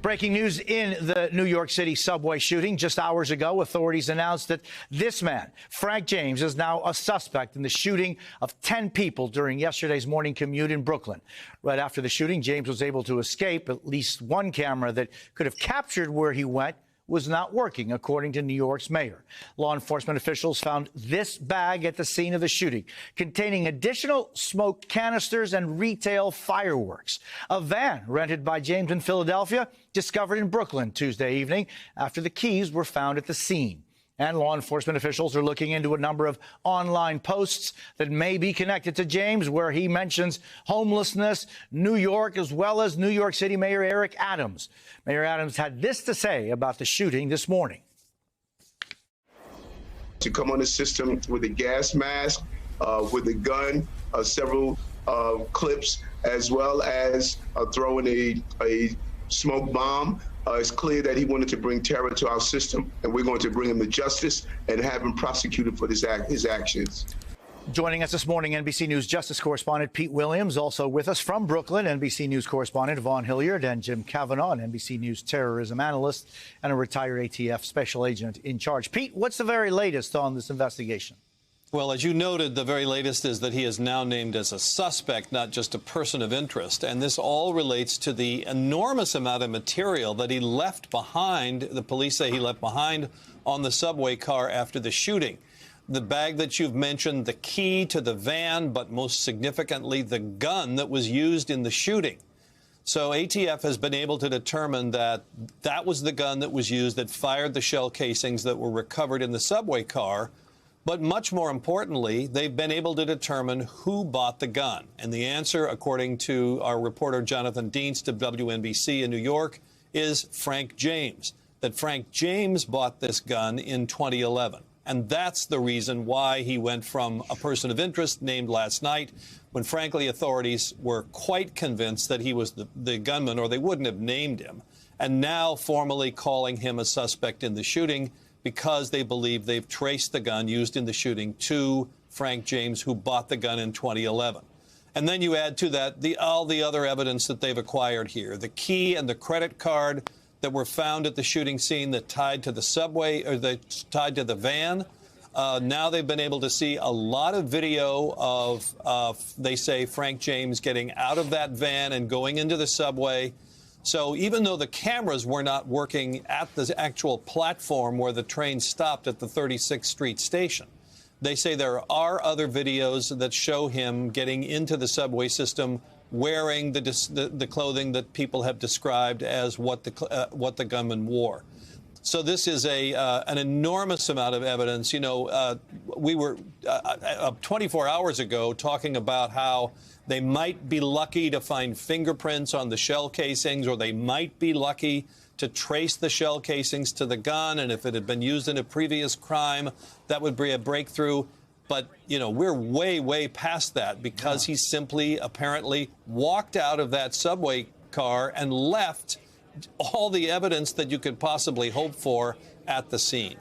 Breaking news in the New York City subway shooting. Just hours ago, authorities announced that this man, Frank James, is now a suspect in the shooting of 10 people during yesterday's morning commute in Brooklyn. Right after the shooting, James was able to escape. At least one camera that could have captured where he went was not working, according to New York's mayor. Law enforcement officials found this bag at the scene of the shooting, containing additional smoke canisters and retail fireworks. A van rented by James in Philadelphia discovered in Brooklyn Tuesday evening after the keys were found at the scene. And law enforcement officials are looking into a number of online posts that may be connected to James, where he mentions homelessness, New York, as well as New York City Mayor Eric Adams. Mayor Adams had this to say about the shooting this morning. To come on the system with a gas mask, with a gun, several clips, as well as throwing a smoke bomb. It's clear that he wanted to bring terror to our system, and we're going to bring him to justice and have him prosecuted for his actions. Joining us this morning, NBC News Justice correspondent Pete Williams. Also with us from Brooklyn, NBC News correspondent Vaughn Hilliard, and Jim Kavanaugh, an NBC News terrorism analyst and a retired ATF special agent in charge. Pete, what's the very latest on this investigation? Well, as you noted, the very latest is that he is now named as a suspect, not just a person of interest. And this all relates to the enormous amount of material that he left behind, the police say he left behind on the subway car after the shooting. The bag that you've mentioned, the key to the van, but most significantly, the gun that was used in the shooting. So ATF has been able to determine that that was the gun that was used that fired the shell casings that were recovered in the subway car. But much more importantly, they've been able to determine who bought the gun. And the answer, according to our reporter Jonathan Dienst of WNBC in New York, is Frank James. That Frank James bought this gun in 2011. And that's the reason why he went from a person of interest named last night, when frankly authorities were quite convinced that he was the gunman, or they wouldn't have named him, and now formally calling him a suspect in the shooting, because they believe they've traced the gun used in the shooting to Frank James, who bought the gun in 2011. And then you add to that all the other evidence that they've acquired here, the key and the credit card that were found at the shooting scene that tied to the subway, or that tied to the van. Now they've been able to see a lot of video of, they say, Frank James getting out of that van and going into the subway. So even though the cameras were not working at the actual platform where the train stopped at the 36th Street station, they say there are other videos that show him getting into the subway system wearing the clothing that people have described as what the gunman wore. So this is an enormous amount of evidence. You know, we were 24 hours ago talking about how they might be lucky to find fingerprints on the shell casings, or they might be lucky to trace the shell casings to the gun. And if it had been used in a previous crime, that would be a breakthrough. But, you know, we're way, way past that, because he simply apparently walked out of that subway car and left all the evidence that you could possibly hope for at the scene.